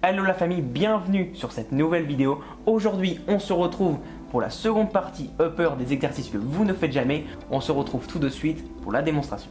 Hello la famille, bienvenue sur cette nouvelle vidéo. Aujourd'hui, on se retrouve pour la seconde partie upper des exercices que vous ne faites jamais. On se retrouve tout de suite pour la démonstration.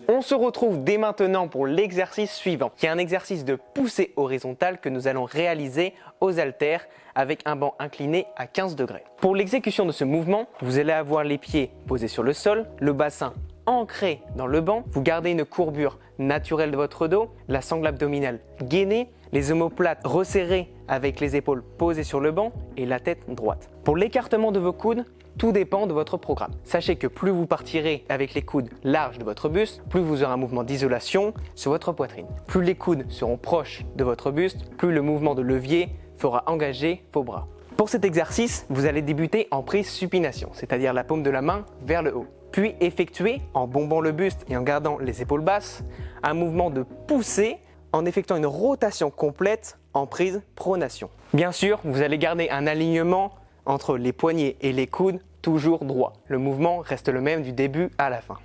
On se retrouve dès maintenant pour l'exercice suivant, qui est un exercice de poussée horizontale que nous allons réaliser aux haltères avec un banc incliné à 15 degrés. Pour l'exécution de ce mouvement, vous allez avoir les pieds posés sur le sol, le bassin ancré dans le banc, vous gardez une courbure naturelle de votre dos, la sangle abdominale gainée, les omoplates resserrées avec les épaules posées sur le banc et la tête droite. Pour l'écartement de vos coudes, tout dépend de votre programme. Sachez que plus vous partirez avec les coudes larges de votre buste, plus vous aurez un mouvement d'isolation sur votre poitrine. Plus les coudes seront proches de votre buste, plus le mouvement de levier fera engager vos bras. Pour cet exercice, vous allez débuter en prise supination, c'est-à-dire la paume de la main vers le haut. Puis effectuer, en bombant le buste et en gardant les épaules basses, un mouvement de poussée en effectuant une rotation complète en prise pronation. Bien sûr, vous allez garder un alignement entre les poignets et les coudes toujours droit. Le mouvement reste le même du début à la fin.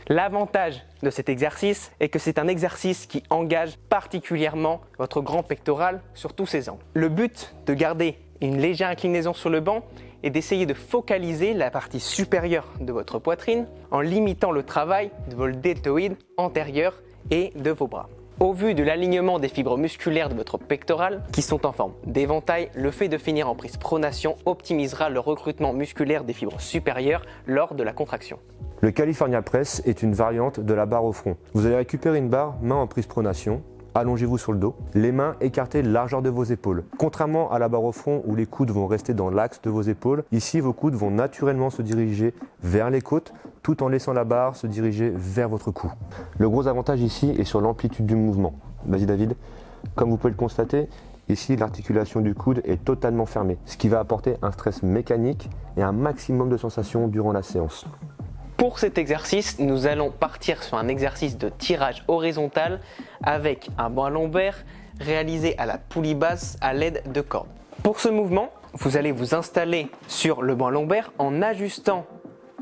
L'avantage de cet exercice est que c'est un exercice qui engage particulièrement votre grand pectoral sur tous ses angles. Le but de garder une légère inclinaison sur le banc est d'essayer de focaliser la partie supérieure de votre poitrine en limitant le travail de vos deltoïdes antérieurs et de vos bras. Au vu de l'alignement des fibres musculaires de votre pectoral qui sont en forme d'éventail, le fait de finir en prise pronation optimisera le recrutement musculaire des fibres supérieures lors de la contraction. Le California Press est une variante de la barre au front. Vous allez récupérer une barre, main en prise pronation, allongez-vous sur le dos, les mains écartées de largeur de vos épaules. Contrairement à la barre au front où les coudes vont rester dans l'axe de vos épaules, ici vos coudes vont naturellement se diriger vers les côtes tout en laissant la barre se diriger vers votre cou. Le gros avantage ici est sur l'amplitude du mouvement. Vas-y David. Comme vous pouvez le constater, ici l'articulation du coude est totalement fermée, ce qui va apporter un stress mécanique et un maximum de sensations durant la séance. Pour cet exercice, nous allons partir sur un exercice de tirage horizontal avec un banc lombaire réalisé à la poulie basse à l'aide de cordes. Pour ce mouvement, vous allez vous installer sur le banc lombaire en ajustant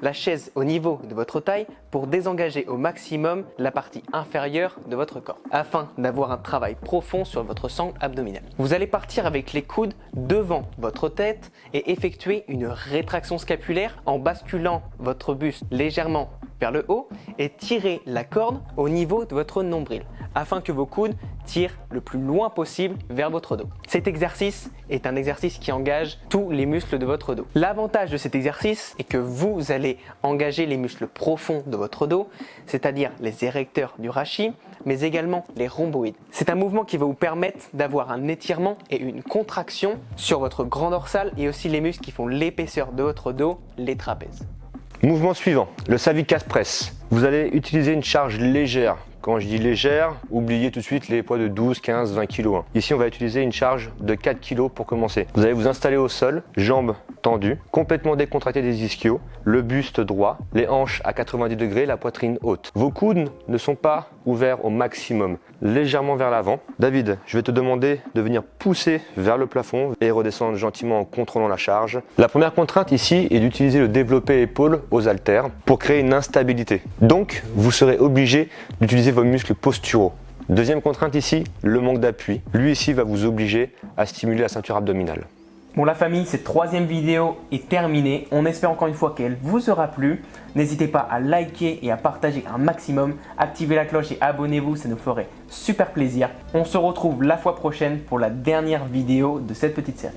la chaise au niveau de votre taille pour désengager au maximum la partie inférieure de votre corps afin d'avoir un travail profond sur votre sangle abdominale. Vous allez partir avec les coudes devant votre tête et effectuer une rétraction scapulaire en basculant votre buste légèrement vers le haut et tirer la corde au niveau de votre nombril afin que vos coudes tirent le plus loin possible vers votre dos. Cet exercice est un exercice qui engage tous les muscles de votre dos. L'avantage de cet exercice est que vous allez engager les muscles profonds de votre dos, c'est-à-dire les érecteurs du rachis, mais également les rhomboïdes. C'est un mouvement qui va vous permettre d'avoir un étirement et une contraction sur votre grand dorsal et aussi les muscles qui font l'épaisseur de votre dos, les trapèzes. Mouvement suivant, le Savicas Press. Vous allez utiliser une charge légère. Quand je dis légère, oubliez tout de suite les poids de 12, 15, 20 kg. Ici, on va utiliser une charge de 4 kg pour commencer. Vous allez vous installer au sol, jambes tendues, complètement décontractées des ischios, le buste droit, les hanches à 90 degrés, la poitrine haute. Vos coudes ne sont pas ouverts au maximum, légèrement vers l'avant. David, je vais te demander de venir pousser vers le plafond et redescendre gentiment en contrôlant la charge. La première contrainte ici est d'utiliser le développé épaule aux haltères pour créer une instabilité. Donc, vous serez obligé d'utiliser vos muscles posturaux. Deuxième contrainte ici, le manque d'appui. Lui ici va vous obliger à stimuler la ceinture abdominale. Bon la famille, cette troisième vidéo est terminée. On espère encore une fois qu'elle vous aura plu. N'hésitez pas à liker et à partager un maximum. Activez la cloche et abonnez-vous, ça nous ferait super plaisir. On se retrouve la fois prochaine pour la dernière vidéo de cette petite série.